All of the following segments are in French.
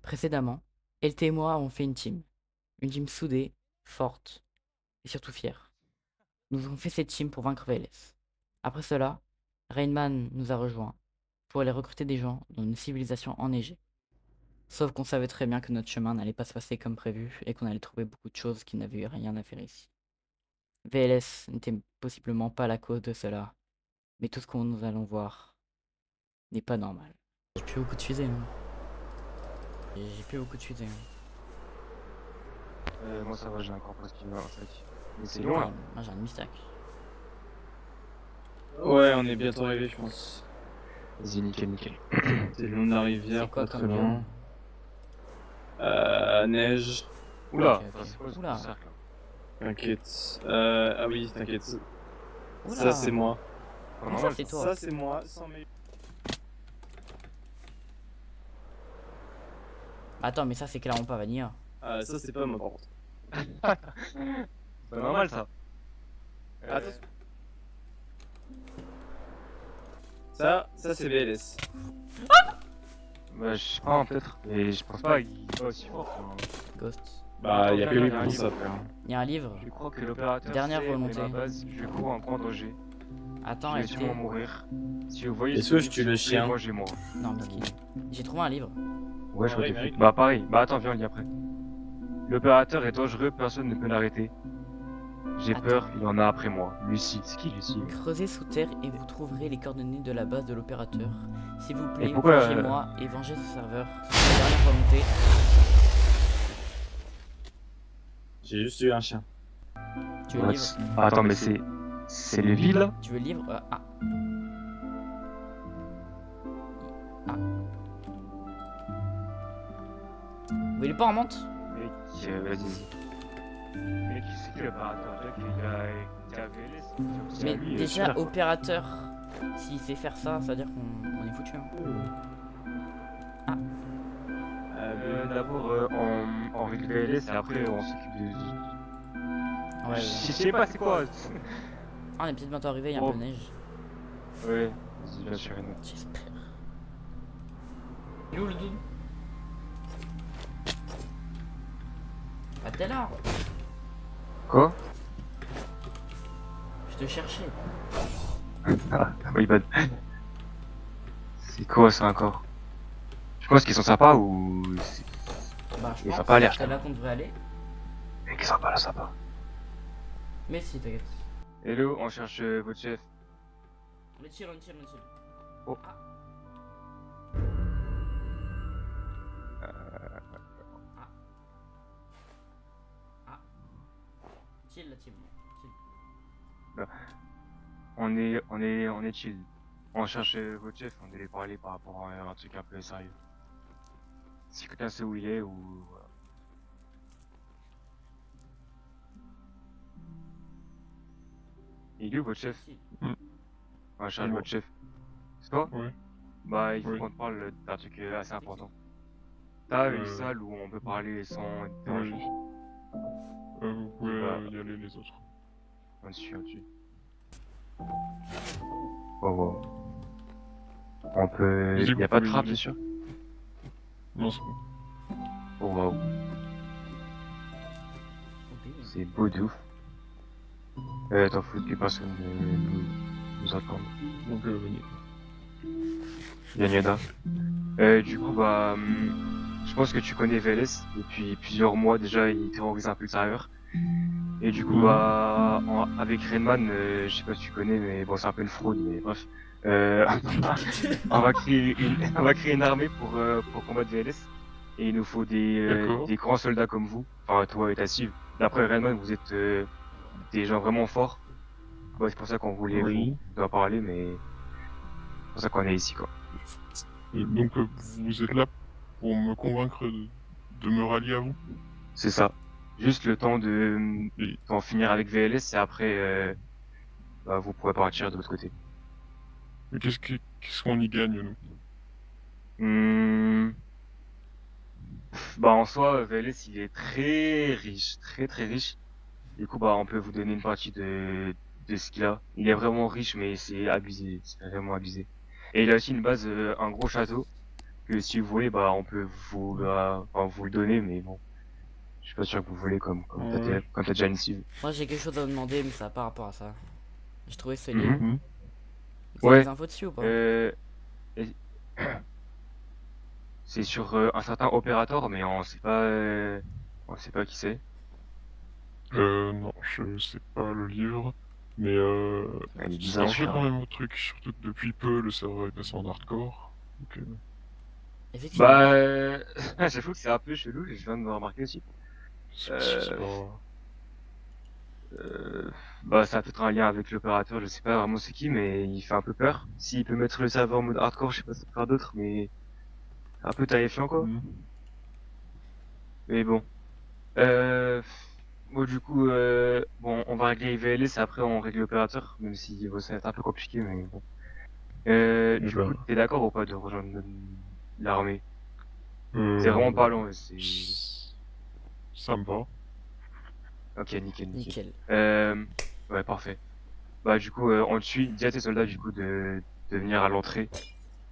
Précédemment, LT et moi avons fait une team. Une team soudée, forte et surtout fière. Nous avons fait cette team pour vaincre VLS. Après cela, Rainman nous a rejoints pour aller recruter des gens dans une civilisation enneigée. Sauf qu'on savait très bien que notre chemin n'allait pas se passer comme prévu et qu'on allait trouver beaucoup de choses qui n'avaient rien à faire ici. VLS n'était possiblement pas la cause de cela, mais tout ce que nous allons voir n'est pas normal. J'ai plus beaucoup de fusées, hein. J'ai plus beaucoup de fusées, hein. Moi ça va, j'ai encore presque un sac. Mais c'est loin là. Moi j'ai un demi-stack. Ouais, on est bientôt arrivé, je pense. Vas-y, nickel, nickel. C'est le long de la rivière, C'est quoi pas très comme loin. Neige. Oula, Ok, ok. c'est quoi ce Oula. cercle là? T'inquiète. Ah oui, t'inquiète. Oula. Ça, c'est moi. Comment ça, c'est toi? Ça, c'est moi. Sans mes... Attends, mais ça c'est clairement pas Vanilla. Ah, ça, c'est pas moi, par contre. C'est pas normal ça. Attention. Ça c'est VLS. Bah, je sais pas, peut-être. Mais je pense pas qu'il soit aussi fort. Ghost. Bah, Attends, y'a que viens, lui viens, pour viens, ça, viens. frère. Il y a un livre. Je crois que l'opérateur Dernière sait volonté. ma base, je cours en prendre G. Attends, Je vais LT. sûrement mourir. Si vous voyez Et ce soit je livre, tue le s'il vous plaît, chien. moi j'ai moi. Non, miskin. J'ai trouvé un livre. Ouais, je vois Ouais, des mérite. trucs. Bah pareil, bah attends, viens, on lit après. L'opérateur est dangereux, personne ne peut l'arrêter. J'ai Attends. peur, il en a après moi. Lucide, c'est qui Lucide? Creusez sous terre et vous trouverez les coordonnées de la base de l'opérateur. S'il vous plaît, pourquoi, vengez-moi et vengez ce serveur. C'est la dernière volonté. J'ai juste eu un chien. Tu veux le livre? Attends, mais c'est le vide là? Tu veux le livre? Ah. Ah. Vous voulez pas en monte? Mec, vas-y. Mec, c'est qui l'opérateur? Jack, il a VLS. C'est Mais à lui, déjà, super, quoi. opérateur, s'il sait faire ça, ça veut dire qu'on est foutu. Hein. D'abord, on règle VLS et après on s'occupe de. Ouais. Je sais pas c'est quoi. Ah, on est peut-être bientôt arrivé, il y a un Oh. peu de neige. Ouais, vas-y, bien sûr, Renaud. J'espère. Il est où le dude? Ah, t'es là? Quoi? Je te cherchais. Ah, oui, bah. C'est quoi ça encore? Je pense qu'ils sont sympas ou. Bah, je Il pense va pas l'air, que c'est là qu'on devrait aller. Mec, ils sont pas là, sympa. Mais si, t'inquiète. Hello, on cherche votre chef. On est chill. Oh. Ah. Ah. Chill la team. Chill. On est chill. On cherche votre chef, on devait parler par rapport à un truc un peu sérieux. Si quelqu'un sait où il est ou. Il est où votre chef? Si. On cherche Moi. votre chef. C'est toi? Ouais. Bah, il faut Oui. qu'on te parle d'un truc assez important. T'as une salle où on peut parler sans déranger. Vous pouvez Bah. y aller les autres. On dessus. Oh, wow. On peut. Vas-y, Y a vous pas de pouvez y trappe, aller. bien sûr. Non, c'est bon. Oh, wow. C'est beau de ouf. T'en fous que personne nous attende. Donc, venez. Yanyada. Du coup, bah, je pense que tu connais VLS. Depuis plusieurs mois déjà, il terrorise un peu le serveur. Et du coup, bah, avec Rainman, je sais pas si tu connais, mais bon, c'est un peu une fraude, mais bref. On va créer une armée pour combattre VLS. Et il nous faut des grands soldats comme vous. Enfin, toi et ta cible. D'après Rainman, vous êtes des gens vraiment forts. Ouais, c'est pour ça qu'on voulait vous en parler, mais c'est pour ça qu'on est ici, quoi. Donc, vous êtes là pour me convaincre de me rallier à vous? C'est ça. Juste le temps d'en finir avec VLS et après, bah, vous pourrez partir de l'autre côté. Mais qu'est-ce qu'on y gagne, nous? Bah, en soi, VLS, il est très riche, très riche. Du coup, bah, on peut vous donner une partie de ce qu'il a. Il est vraiment riche, mais c'est abusé, c'est vraiment abusé. Et il a aussi une base, un gros château. que si vous voulez, bah, on peut vous, enfin, vous le donner, mais bon, je suis pas sûr que vous voulez Ouais. comme t'as déjà une cible. Moi j'ai quelque chose à vous demander, mais ça n'a pas rapport à ça. J'ai trouvé ce Mhm. livre. Mhm. Vous avez Ouais, des infos dessus ou pas? euh, et- c'est sur un certain opérateur, mais on sait pas qui c'est. Non, je sais pas le livre, mais Il est c'est bizarre dangereux quand celui-là. même au truc, surtout que depuis peu le serveur est passé en hardcore. Donc, Effectivement. Bah, j'avoue que c'est un peu chelou, je viens de me remarquer aussi. c'est Euh, pas. euh, Bah, ça a peut-être un lien avec l'opérateur, je sais pas vraiment c'est qui, mais il fait un peu peur. S'il peut mettre le serveur en mode hardcore, je sais pas ce qu'il faire d'autre, mais c'est un peu terrifiant quoi. Mhm. Mais bon. Bon, du coup, bon, on va régler IVLS et après on règle l'opérateur, même si bon, ça va être un peu compliqué, mais bon. Eh Du coup, ben, t'es d'accord ou pas de rejoindre l'armée? C'est vraiment euh, pas long, c'est... ça me va. Ok, nickel, nickel. Nickel. Euh, ouais, parfait. Bah, du coup, on te suit, dis à tes soldats, du coup, de venir à l'entrée.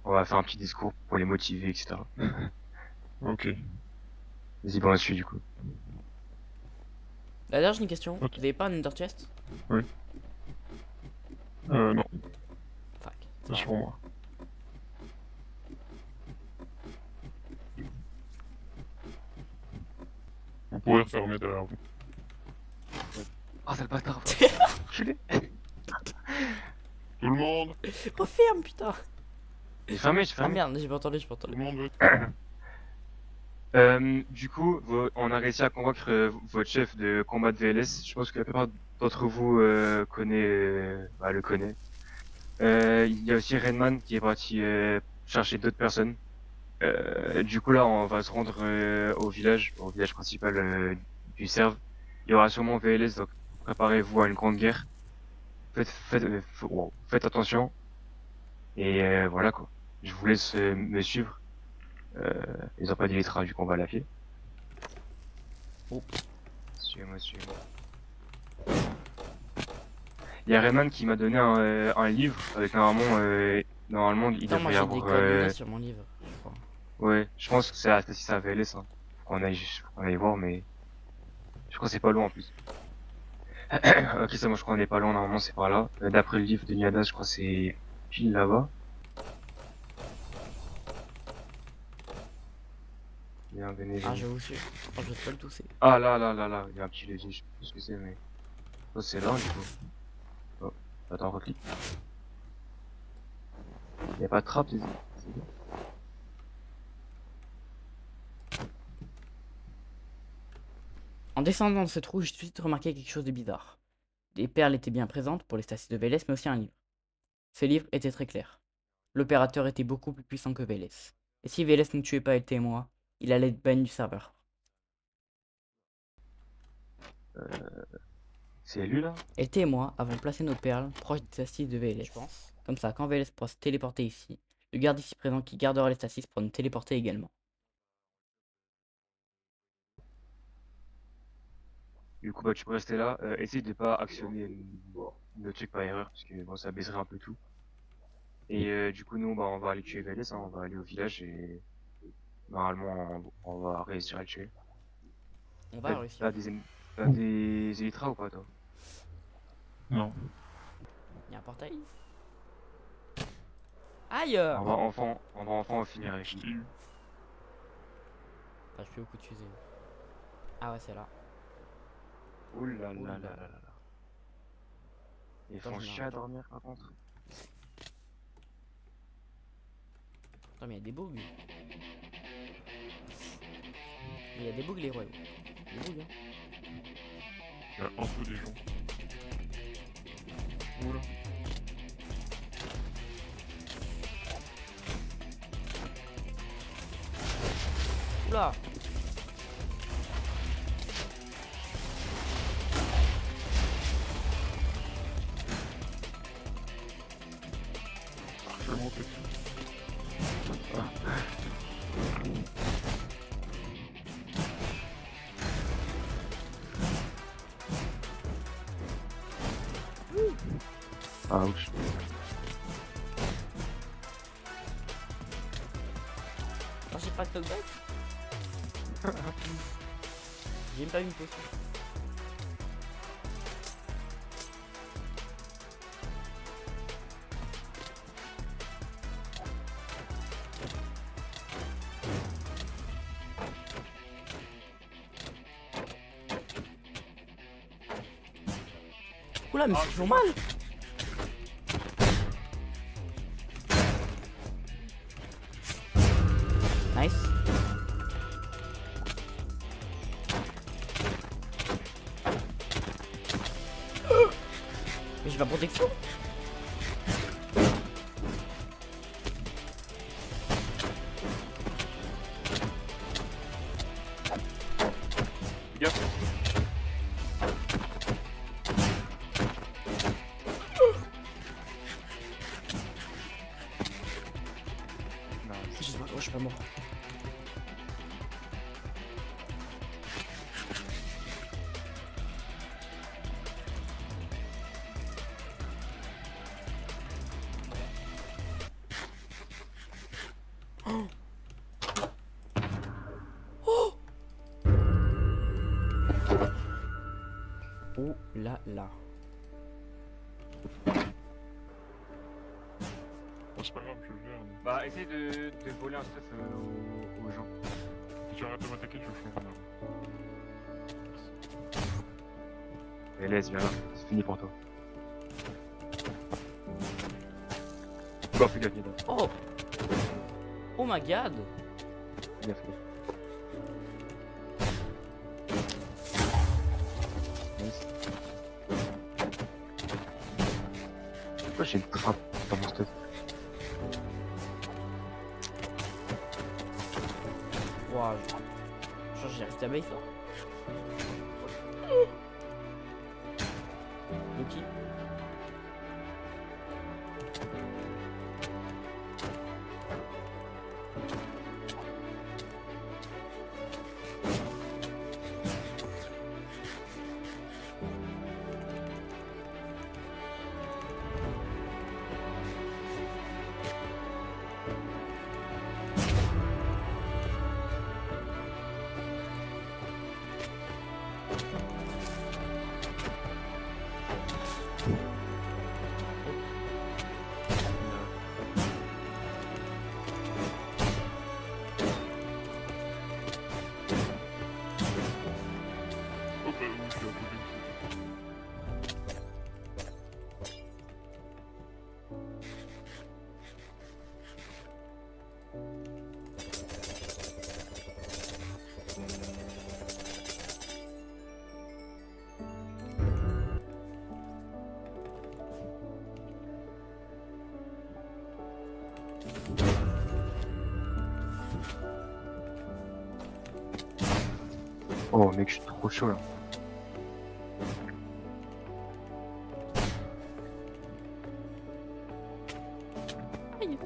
On va faire un petit discours pour les motiver, etc. Ok. Vas-y, bon, on te suit, du coup. D'ailleurs, j'ai une question. Ok. Vous avez pas un Ender Chest? Oui. Non, Fuck. pas sur moi. Vous pourrez refermer derrière vous. Ah, c'est le bâtard, enculé. Tout le monde! Referme, putain! J'ai Ah fermé. merde, j'ai pas entendu, Tout le monde veut. Du coup, on a réussi à convaincre votre chef de combat de VLS. Je pense que la plupart d'entre vous le connaît. Il y a aussi Redman qui est parti chercher d'autres personnes. Du coup, là, on va se rendre au village principal du Serve. Il y aura sûrement VLS, donc préparez-vous à une grande guerre. Faites attention. Et voilà quoi. Je vous laisse me suivre. Ils ont pas dit les trains, du coup, on va à la pied. Oh. Suivez-moi, suivez-moi. Il y a Rayman qui m'a donné un livre avec normalement il Putain, moi devrait y j'ai des avoir coordonnées sur mon livre, je crois. ouais, je pense que c'est à VLS hein. On aille voir mais je crois que c'est pas loin en plus. Ok, ça moi je crois qu'on est pas loin normalement c'est par là. D'après le livre de Niadas, je crois que c'est pile là-bas. Bien, venez, Ah, venez. je vous suis. Oh, je vais pas le tousser. Ah là, il y a un petit levier, je sais plus ce que c'est mais oh, c'est là du coup. Oh, attends, reclique. Il y a pas de trappe, c'est bien. En descendant de ce trou, j'ai tout de suite remarqué quelque chose de bizarre. Des perles étaient bien présentes pour les statues de Vélez, mais aussi un livre. Ce livre était très clair. L'opérateur était beaucoup plus puissant que Vélez. Et si Vélez ne tuait pas LT et moi, il allait être banni du serveur. C'est lui là? LT et moi avons placé nos perles proches des statues de Vélez, je pense. Comme ça, quand Vélez pourra se téléporter ici, le garde ici présent qui gardera les statues pourra nous téléporter également. Du coup, bah, tu peux rester là. Essaye de pas actionner le truc par erreur, parce que bon, ça baisserait un peu tout. Et du coup, nous, bah, on va aller tuer Vélez, hein, on va aller au village et normalement, on va réussir à le tuer. On va réussir. T'as des élytras ou pas, toi? Non. Il y a un portail. Aïe! On va enfin en finir avec Je lui. t'ai eu. Ah, je fais beaucoup de fusées. Ah ouais, c'est là. Ouh là Ouh là là. là là là. Ils Attends, font je chier à m'arrête. dormir, par contre. Attends, mais il y a des bugs. Mais il y a des bugs, les royaumes. Des bugs, hein. Il y a un peu des gens. Oula. Oula! Comment t'es fait? Ouch. Ça se bat. J'ai même pas eu une pause. Oula, mais c'est toujours mal. Nice. Mais j'ai pas protection. Gaffe. Je sais pas, je suis pas mort. Oh là là. Bon, c'est pas grave, je gère. Bah, essaye de voler un stuff aux gens. Si tu arrêtes de m'attaquer, je change en arme. Et laisse, viens là, c'est fini pour toi. Bon, fais gaffe, Oh. Oh my god. fais gaffe. Nice. Pourquoi j'ai une trappe dans mon stuff? Wow. Genre j'ai resté à base là. Loki. Oh, bah oui, je suis un peu dégoûté. Oh mec, je suis trop chaud là. Aïe.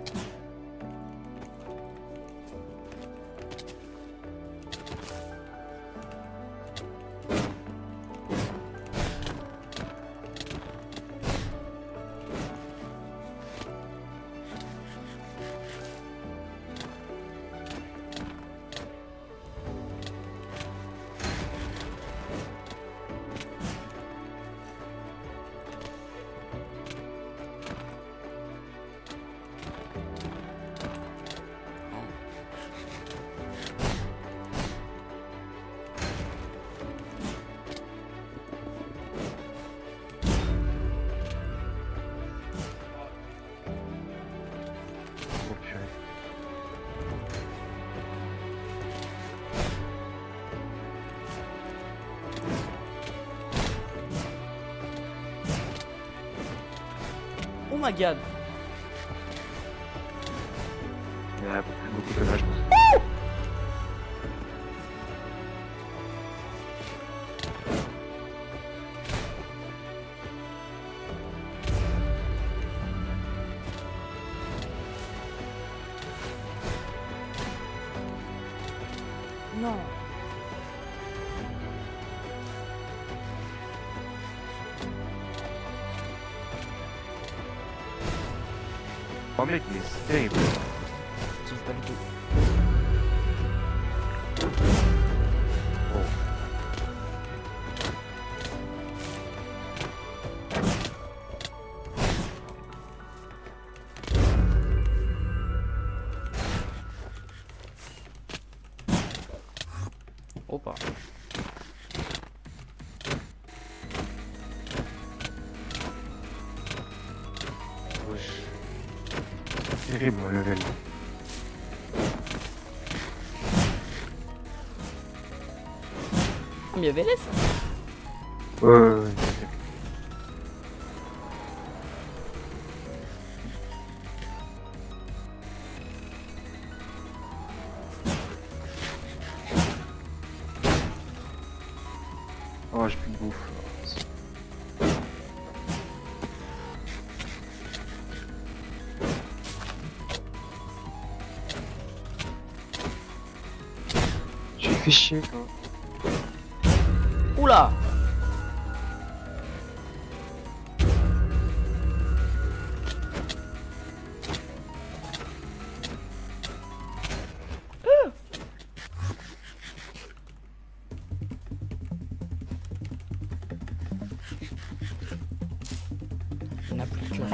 Oh purée. Oh my god. Il y a beaucoup de dommages. Non. Oh mec, mais c'est terrible. Je sais pas du tout. Opa. Wesh. Terrible mon level. Mieux Vélez. Ouais. Oh, j'ai plus de bouffe. J'ai fait chier, toi. Oula. Il n'a plus de cœur.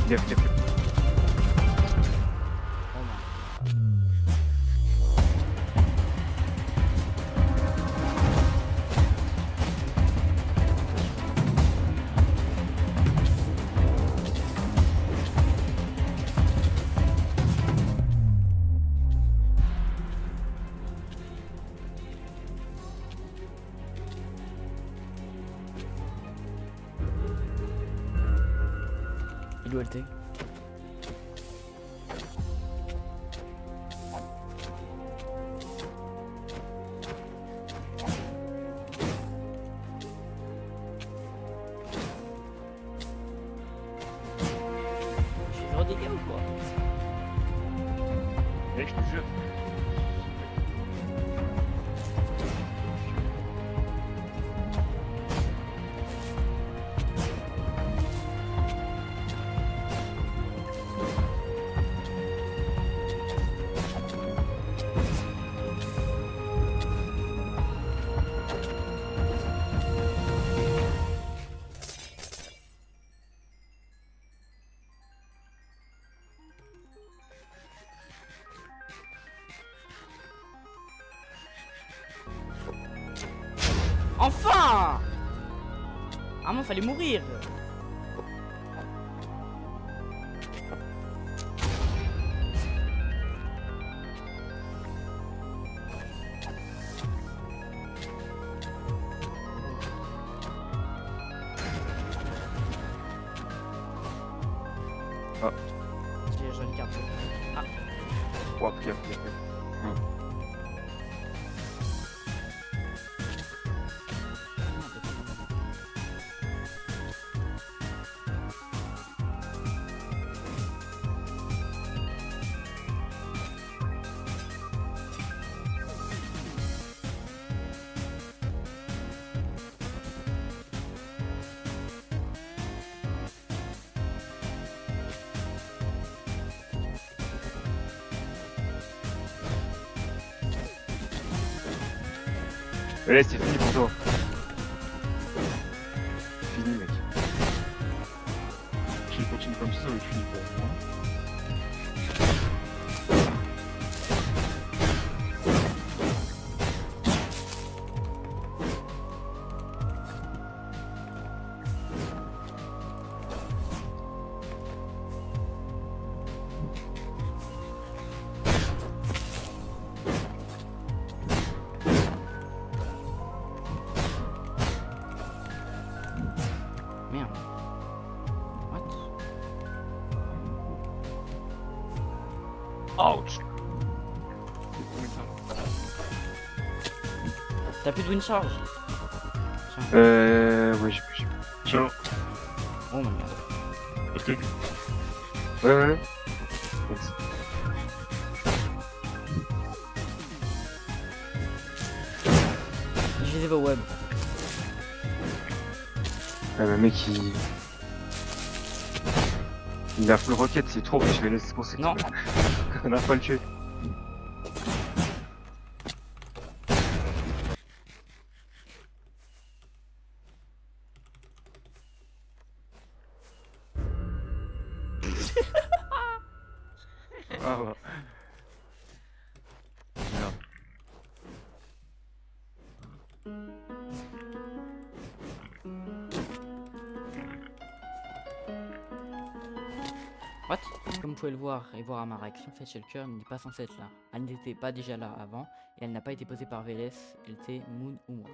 Lève. Il doit le Je suis redégâts ou quoi? Mec, je te jure. Enfin! Ah non, fallait mourir. Ah. J'ai une carte. Ah. Oh, bien. Allez, c'est fini pour toi. Fini, mec. S'il continue comme ça va être fini pour moi. Merde. What? Ouch. T'as plus de wind charge? Ouais, j'ai plus. Tiens, Oh my god. est-ce que Ouais. Utilisez vos web. Le mec il a full rocket, c'est trop, je vais laisser pour ça. Non. On a pas le tuer. Ah ouais. Merde. What? Comme vous pouvez le voir et voir à ma réaction, cette shulker n'est pas censée être là. Elle n'était pas déjà là avant et elle n'a pas été posée par VLS, elle était Moon ou moi.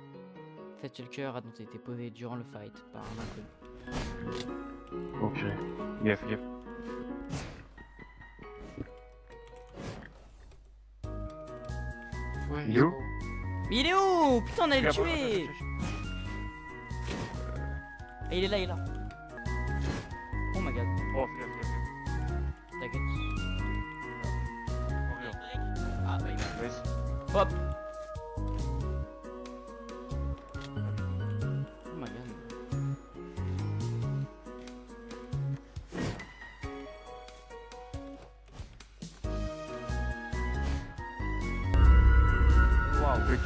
Cette shulker a donc été posée durant le fight par un inconnu. Oh purée. Gaffe. Ouais, Il est où? Mais il est où? Putain, on allait le Gaffe, tuer! Et il est là. Oh my god, Oh, gaffe. t'inquiète. Oh, regarde. Ah, bah, il va. Nice. Hop! Oh my god. Waouh! Truc.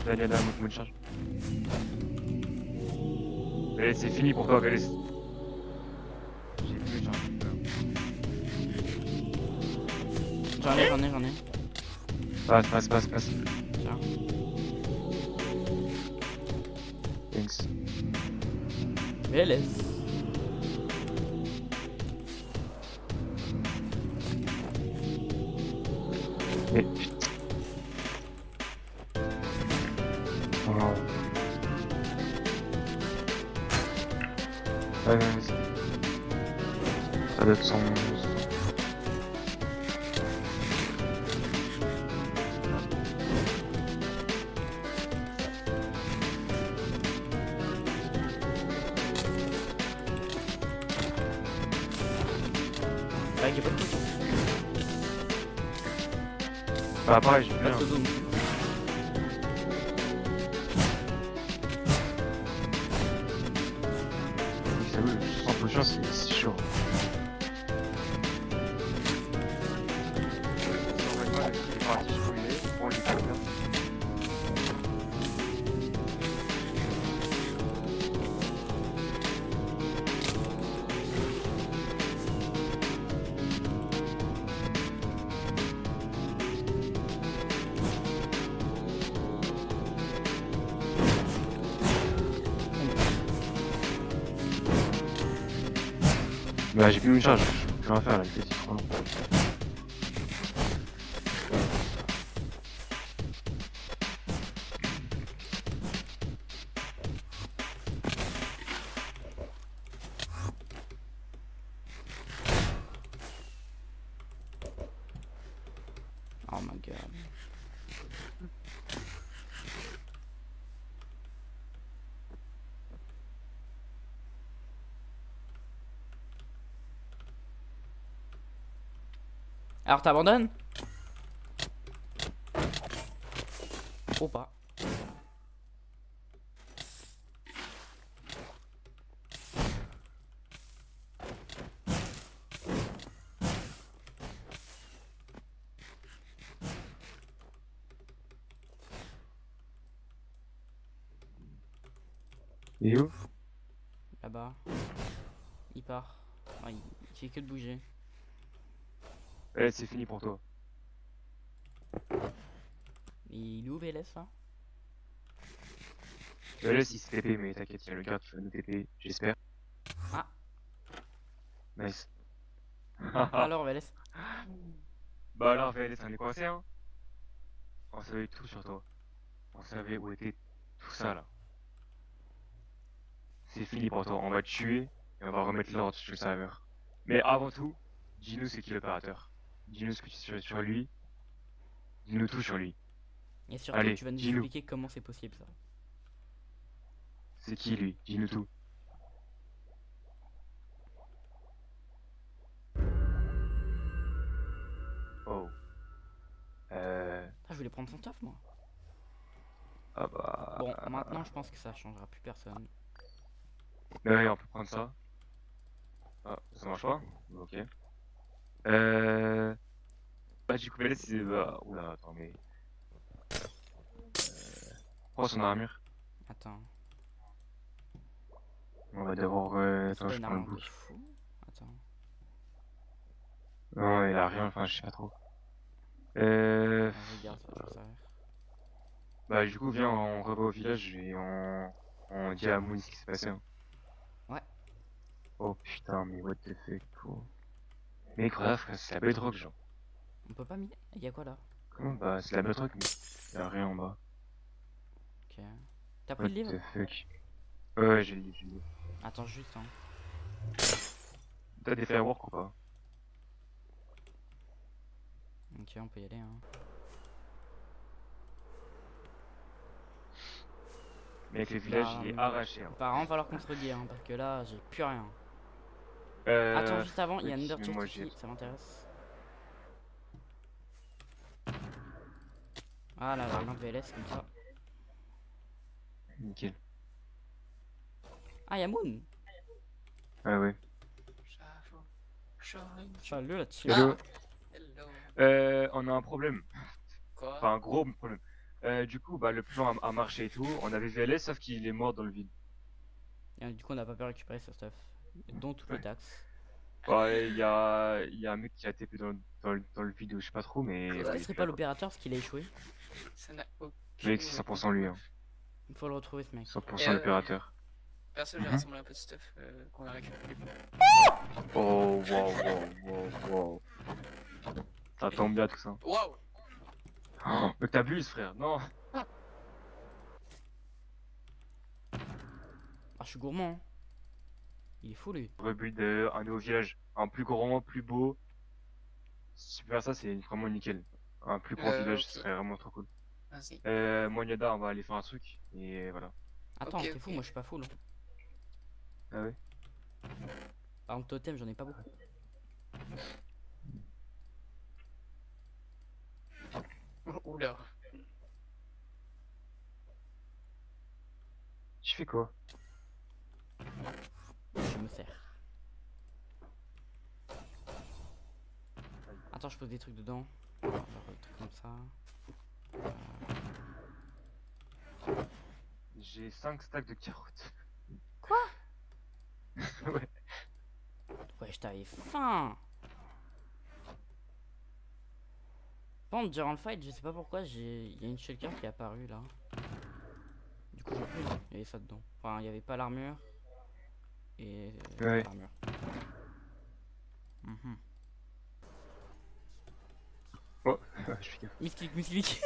Allez, moon charge. Allez, c'est fini pour toi, Vélis. J'ai plus de charge. J'en ai. Passe. Tiens. Thanks. VLS. Mais putain. Oh non. Ouais, vas-y. Ça doit être son... Bah, il y a pas de question. Bah pareil, j'ai Pas bien. de zoom. J'avoue, sans potion, c'est chaud. Bah j'ai plus une charge, je peux plus rien faire là, c'est trop long. Oh my god. Alors t'abandonnes? Ou pas? Il est où? Là-bas. Il part. Ah, il fait que de bouger. Eh, c'est fini pour toi. Il est où VLS là? VLS il s'est TP, mais t'inquiète, il y a le gars qui va nous TP, j'espère. Ah. Nice. Alors VLS? Bah alors VLS, on est coincé, hein. On savait tout sur toi. On savait où était tout ça là. C'est fini pour toi, on va te tuer et on va remettre l'ordre sur le serveur. Mais avant tout, dis-nous c'est qui l'opérateur. Dis-nous ce que tu sais sur lui. Dis-nous tout sur lui. Et surtout, Allez, tu vas nous dis-nous. expliquer comment c'est possible ça. C'est qui lui? Dis-nous tout. Oh. Ah, je voulais prendre son stuff moi. Ah bah... Bon, maintenant je pense que ça changera plus personne. Ouais, on peut prendre ça. Ah, ça marche pas? Ok. Bah du coup, là, c'est... Bah... Oula, attends, mais... Prends son armure. Attends. On va devoir... C'est Attends, pas je une prends le armure de book. fou. Attends. Non, il a rien, enfin, je sais pas trop. Regarde, ça va servir. Bah du coup, viens, on reva au village et on dit à Moon ce qui s'est passé. Hein. Ouais. Oh putain, mais what the fuck, quoi. Mais grave, c'est la bedrock, genre. On peut pas miner? Il y a quoi là? Comment? Bah, c'est la bedrock, mais y a rien en bas. Ok. T'as pris What le livre? the fuck. Ouais, j'ai dit. Attends juste hein. T'as des fireworks ou pas? Ok, on peut y aller hein. Mec, le village, Bah, il est arraché. Hein. Par contre, falloir qu'on se relie hein, parce que là, j'ai plus rien. Attends, juste avant, il y a un oui, Ender mais Chest moi, ici, ça m'intéresse. Ah là, l'armure de VLS comme ça. Nickel. Ah, y'a Moon! Ah ouais. Salut la team. Hello. Hello. On a un problème. Quoi? Enfin, un gros problème. Du coup, bah, le plan a marché et tout. On avait VLS, sauf qu'il est mort dans le vide. Et du coup, on n'a pas pu récupérer ce stuff. Dont toutes les Ouais. taxes. Ouais, il y a un mec qui a TP dans le vide, je sais pas trop, mais... Est-ce bah, que il ce serait fait pas la- l'opérateur parce qu'il a échoué? Ça n'a aucun. Mec, c'est 100% lui, hein. Il faut le retrouver ce mec. 100% l'opérateur. Perso, j'ai Mhm. rassemblé un peu de stuff qu'on a récupéré. Oh, wow. Ça tombe bien tout ça. Waouh! Oh, mais t'abuses, frère, non. Ah, je suis gourmand. Hein. Il est fou lui. Rebuild un nouveau village. Un plus grand, plus beau. Si tu peux faire ça, c'est vraiment nickel. Un plus grand village, Ok. ce serait vraiment trop cool. Vas-y. Moi, Niada, on va aller faire un truc. Et voilà. Attends, Ok, t'es ok. fou, moi je suis pas full. Hein. Ah ouais? Par exemple, totem, j'en ai pas beaucoup. Oula. Tu fais quoi? Je me sers. Attends, je pose des trucs dedans. Genre des trucs comme ça. J'ai 5 stacks de carottes. Quoi? Ouais. Ouais, je t'avais faim. Par contre, durant le fight, je sais pas pourquoi, il y a une shulker qui est apparue là. Du coup, j'ai pris, il y avait ça dedans. Enfin, il y avait pas l'armure. Et Ouais. l'armure. Mhm. Oh, je fais gaffe. Misclick.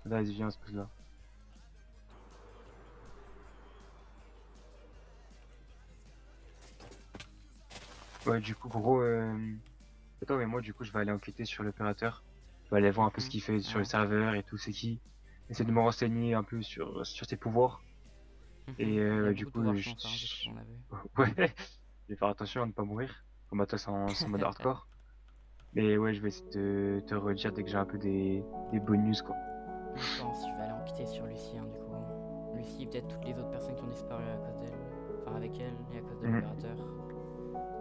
Vas-y, viens, on se pose là. Ouais, du coup, gros, attends, mais moi, du coup, je vais aller enquêter sur l'opérateur. Je vais aller voir un peu ce qu'il fait sur le Ouais. serveur et tout, c'est qui. Essayer de me renseigner un peu sur ses pouvoirs. Et Il y a du beaucoup de coup, pouvoir, je pense, hein, j'ai cru qu'on avait. ouais, je vais faire attention à ne pas mourir. Comme à toi, c'est en mode hardcore. Mais ouais, je vais essayer de te redire dès que j'ai un peu des bonus, quoi. Je pense, je vais aller enquêter sur Lucie, hein, du coup. Lucie et peut-être toutes les autres personnes qui ont disparu à cause d'elle. Enfin, avec elle et à cause de Mhm. l'opérateur.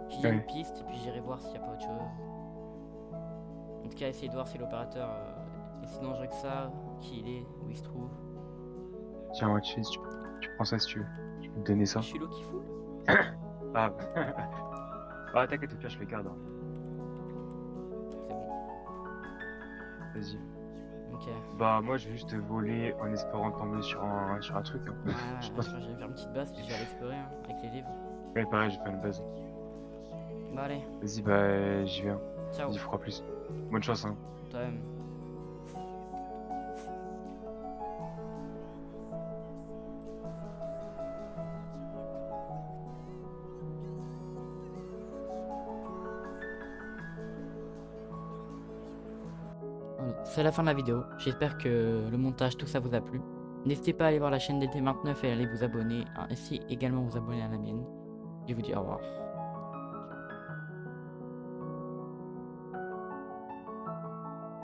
J'ai Ouais. une piste et puis j'irai voir s'il n'y a pas autre chose. En tout cas, essayer de voir si l'opérateur est si dangereux que ça, qui il est, où il se trouve. Tiens, ouais, tu prends ça si tu veux. Je peux te donner ça. Je suis Loki full. Ah, ah t'inquiète, au pire, je les garde. Hein. c'est bon. Vas-y. Ok. Bah, moi, je vais juste voler en espérant tomber sur un truc. Hein. Ouais, Je je pense. vais faire une petite base puis je vais aller explorer hein, avec les livres. Ouais, pareil, j'ai fait une base. Bah allez, Vas-y, bah, j'y vais. Hein. ciao, Vas-y, fera plus. Bonne chance, hein. toi-même. Voilà, c'est la fin de la vidéo. J'espère que le montage, tout ça vous a plu. N'hésitez pas à aller voir la chaîne d'ET29 et à aller vous abonner, ainsi également vous abonner à la mienne. Je vous dis au revoir.